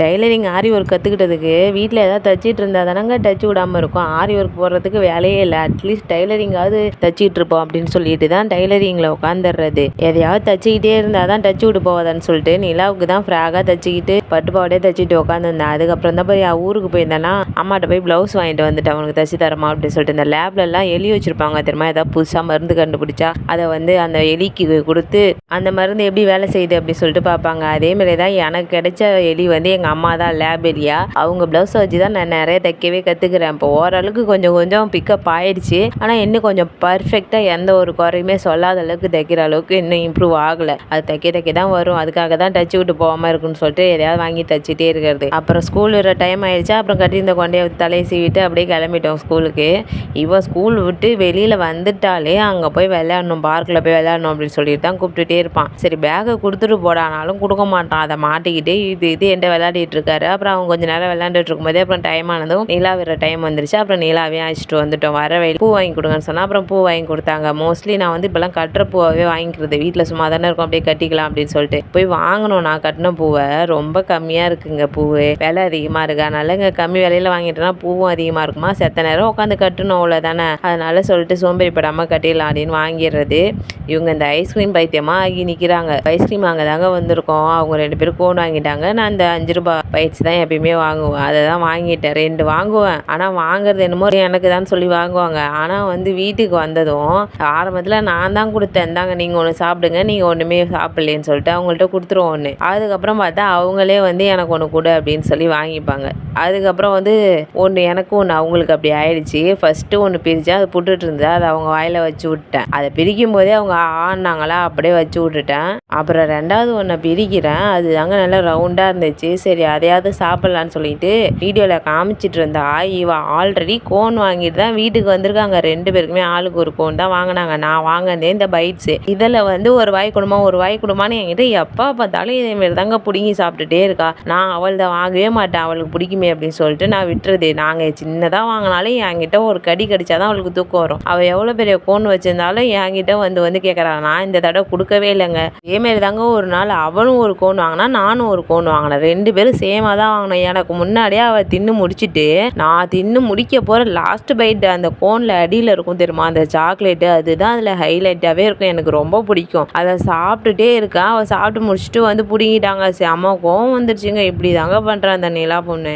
Tailoring ஆரி work கற்றுக்கிட்டதுக்கு வீட்டில் ஏதாவது தச்சிட்டு இருந்தா தானங்க டச்சு விடாமல் இருக்கும். ஆரி ஒர்க் போடுறதுக்கு வேலையே இல்லை. அட்லீஸ்ட் டைலரிங்காவது தச்சிட்டு இருப்போம் அப்படின்னு சொல்லிட்டு தான் டைலரிங்கில் உட்காந்துடுறது. எதையாவது தச்சிக்கிட்டே இருந்தால் தான் டச்சு விட்டு போவாதான்னு சொல்லிட்டு நிலாவுக்கு தான் ஃப்ராகாக தச்சிக்கிட்டு பட்டுப்பாவடே தச்சிட்டு உட்காந்துருந்தேன். அதுக்கப்புறம் தான் போய் ஊருக்கு போயிருந்தேன்னா அம்மாட்ட போய் ப்ளவுஸ் வாங்கிட்டு வந்துட்டு அவனுக்கு தச்சு தரமா அப்படின்னு சொல்லிட்டு இந்த லேப்லலாம் எலி வச்சுருப்பாங்க தெரியுமா, ஏதாவது புதுசாக மருந்து கண்டுபிடிச்சா அதை வந்து அந்த எலிக்கு கொடுத்து அந்த மருந்து எப்படி வேலை செய்யுது அப்படின்னு சொல்லிட்டு பார்ப்பாங்க. அதேமாரி தான் எனக்கு கிடைச்ச எலி வந்து எங்கள் அம்மா தான் லேப் எலியா. அவங்க ப்ளவுஸை வச்சு தான் நான் நிறைய தைக்கவே கற்றுக்கிறேன். இப்போ ஓரளவுக்கு கொஞ்சம் கொஞ்சம் பிக்கப் ஆயிடுச்சு. ஆனால் இன்னும் கொஞ்சம் பர்ஃபெக்டாக எந்த ஒரு குறையுமே சொல்லாத அளவுக்கு தைக்கிற அளவுக்கு இன்னும் இம்ப்ரூவ் ஆகலை. அது தைக்க தான் வரும். அதுக்காக தான் டச்சு விட்டு போகாமல் இருக்குன்னு சொல்லிட்டு எதையாவது வாங்கி தச்சிட்டே இருக்கிறது. அப்புறம் ஸ்கூல் விடுற டைம் ஆயிடுச்சா, அப்புறம் கட்டியிருந்த கொண்டையை தலையை சீவிட்டு அப்படியே கிளம்பிட்டோம் ஸ்கூலுக்கு. இவன் ஸ்கூல் விட்டு வெளியில் வந்துட்டாலே அங்கே போய் விளையாடணும், பார்க்கில் போய் விளையாடணும் அப்படின்னு சொல்லிட்டு தான் கூப்பிட்டுட்டே இருப்பான். சரி பேக்கை கொடுத்துட்டு போடானாலும் கொடுக்க மாட்டான். அதை மாட்டிக்கிட்டே இது என்கிட்ட விளையாடிட்டு இருக்காரு. அப்புறம் அவங்க கொஞ்சம் நேரம் விளையாண்டுட்டு இருக்கும்போதே அப்புறம் டைம் ஆனதும் நிலா விடுற டைம் வந்துருச்சு. அப்புறம் நிலாவையும் அழைச்சிட்டு வந்துட்டோம். வர வழி பூ வாங்கி கொடுங்கன்னு சொன்னால் அப்புறம் பூ வாங்கி கொடுத்தாங்க. மோஸ்ட்லி நான் வந்து இப்போலாம் கட்டுற பூவாகவே வாங்கிக்கிறது. வீட்டில் சும்மா தானே இருக்கும், அப்படியே கட்டிக்கலாம் அப்படின்னு சொல்லிட்டு போய் வாங்கணும். நான் கட்டின பூவை ரொம்ப கம்மியாக இருக்குங்க. பூவு விலை அதிகமாக இருக்கு. அதனால இங்கே கம்மி விலையில் வாங்கிட்டோன்னா பூவும் அதிகமாக இருக்குமா, செத்த நேரம் உட்காந்து கட்டணும் அவ்வளோதானே. அதனால சொல்லிட்டு சோம்பேறிப்படாமல் கட்டிடலாம் அப்படின்னு வாங்கிடுறது. இவங்க இந்த ஐஸ்கிரீம் பைத்தியமாக ஆகி நிற்கிறாங்க. ஐஸ்கிரீம் அங்கே தாங்க வந்திருக்கோம். அவங்க 2 பேரும் கோன் வாங்கிட்டாங்க. நான் அந்த 5 ரூபாய் பைட்ஸ் தான் எப்பயுமே வாங்குவேன். அதை தான் வாங்கிட்டேன். 2 வாங்குவேன். ஆனால் வாங்குறது என்னமோ எனக்கு தான் சொல்லி வாங்குவாங்க. ஆனால் வந்து வீட்டுக்கு வந்ததும் ஆரம்பத்தில் நான் தான் கொடுத்தேன், இந்தாங்க நீங்கள் ஒன்று சாப்பிடுங்க, நீங்கள் ஒன்றுமே சாப்பிட்லேன்னு சொல்லிட்டு அவங்கள்ட்ட கொடுத்துருவோம் ஒன்று. அதுக்கப்புறம் பார்த்தா அவங்களே வந்து எனக்கு ஒன்று கொடு அப்படின்னு சொல்லி வாங்கிப்பாங்க. அதுக்கப்புறம் வந்து ஒன்று எனக்கு ஒன்று அவங்களுக்கு அப்படி ஆயிடுச்சு. ஃபஸ்ட்டு ஒன்று பிரித்தேன், அது புட்டுட்டு இருந்தது. அதை அவங்க வாயில் வச்சு விட்டேன். அதை பிரிக்கும் போதே அவங்க ஆனாங்களா, அப்படியே வச்சு விட்டுட்டேன். அப்புறம் 2வது ஒன்றை பிரிக்கிறேன். அது தாங்க நல்லா ரவுண்டாக இருந்துச்சு. சரி அதையாவது சாப்பிட்லான்னு சொல்லிட்டு வீடியோவில் காமிச்சிட்டு இருந்தா இவ ஆல்ரெடி கோன் வாங்கிட்டு தான் வீட்டுக்கு வந்திருக்காங்க. 2 பேருக்குமே ஆளுக்கு ஒரு கோன் தான் வாங்கினாங்க. நான் வாங்கினே இந்த பைட்ஸு. இதில் வந்து ஒரு வாய் கொடுமான்னு என்கிட்ட எப்போ பார்த்தாலும் இதேமாரி தாங்க பிடுங்கி சாப்பிட்டுட்டே இருக்கா. நான் அவள் தான் வாங்கவே மாட்டேன், அவளுக்கு பிடிக்குமே அப்படின்னு சொல்லிட்டு நான் விட்டுறது. நாங்கள் சின்னதாக வாங்கினாலும் என்கிட்ட ஒரு கடி கடிச்சாதான் அவளுக்கு தூக்கம் வரும். அவள் எவ்வளோ பெரிய கோன் வச்சிருந்தாலும் என்கிட்ட வந்து கேட்குறாங்க. நான் இந்த தடவை கொடுக்கவே இல்லைங்க. இதேமாரி தாங்க ஒரு நாள் அவளும் ஒரு கோன் வாங்கினா, நானும் ஒரு கோன் வாங்கினேன். 2 பேரும் சேமாக தான் வாங்கினோம். எனக்கு முன்னாடியே அவள் தின்னு முடிச்சுட்டு நான் தின்னு முடிக்க போகிற லாஸ்ட் பைட் அந்த கோனில் அடியில் இருக்கும் தெரியுமா, அந்த சாக்லேட்டு, அதுதான் அதில் ஹைலைட்டாகவே இருக்கும். எனக்கு ரொம்ப பிடிக்கும். அதை சாப்பிட்டுட்டே இருக்கா. அவள் சாப்பிட்டு முடிச்சுட்டு வந்து பிடிங்கிட்டாங்க. செம்ம கோவம் வந்துருச்சுங்க. இப்படி தாங்க பண்ணுறேன் அந்த நிலா பொண்ணு.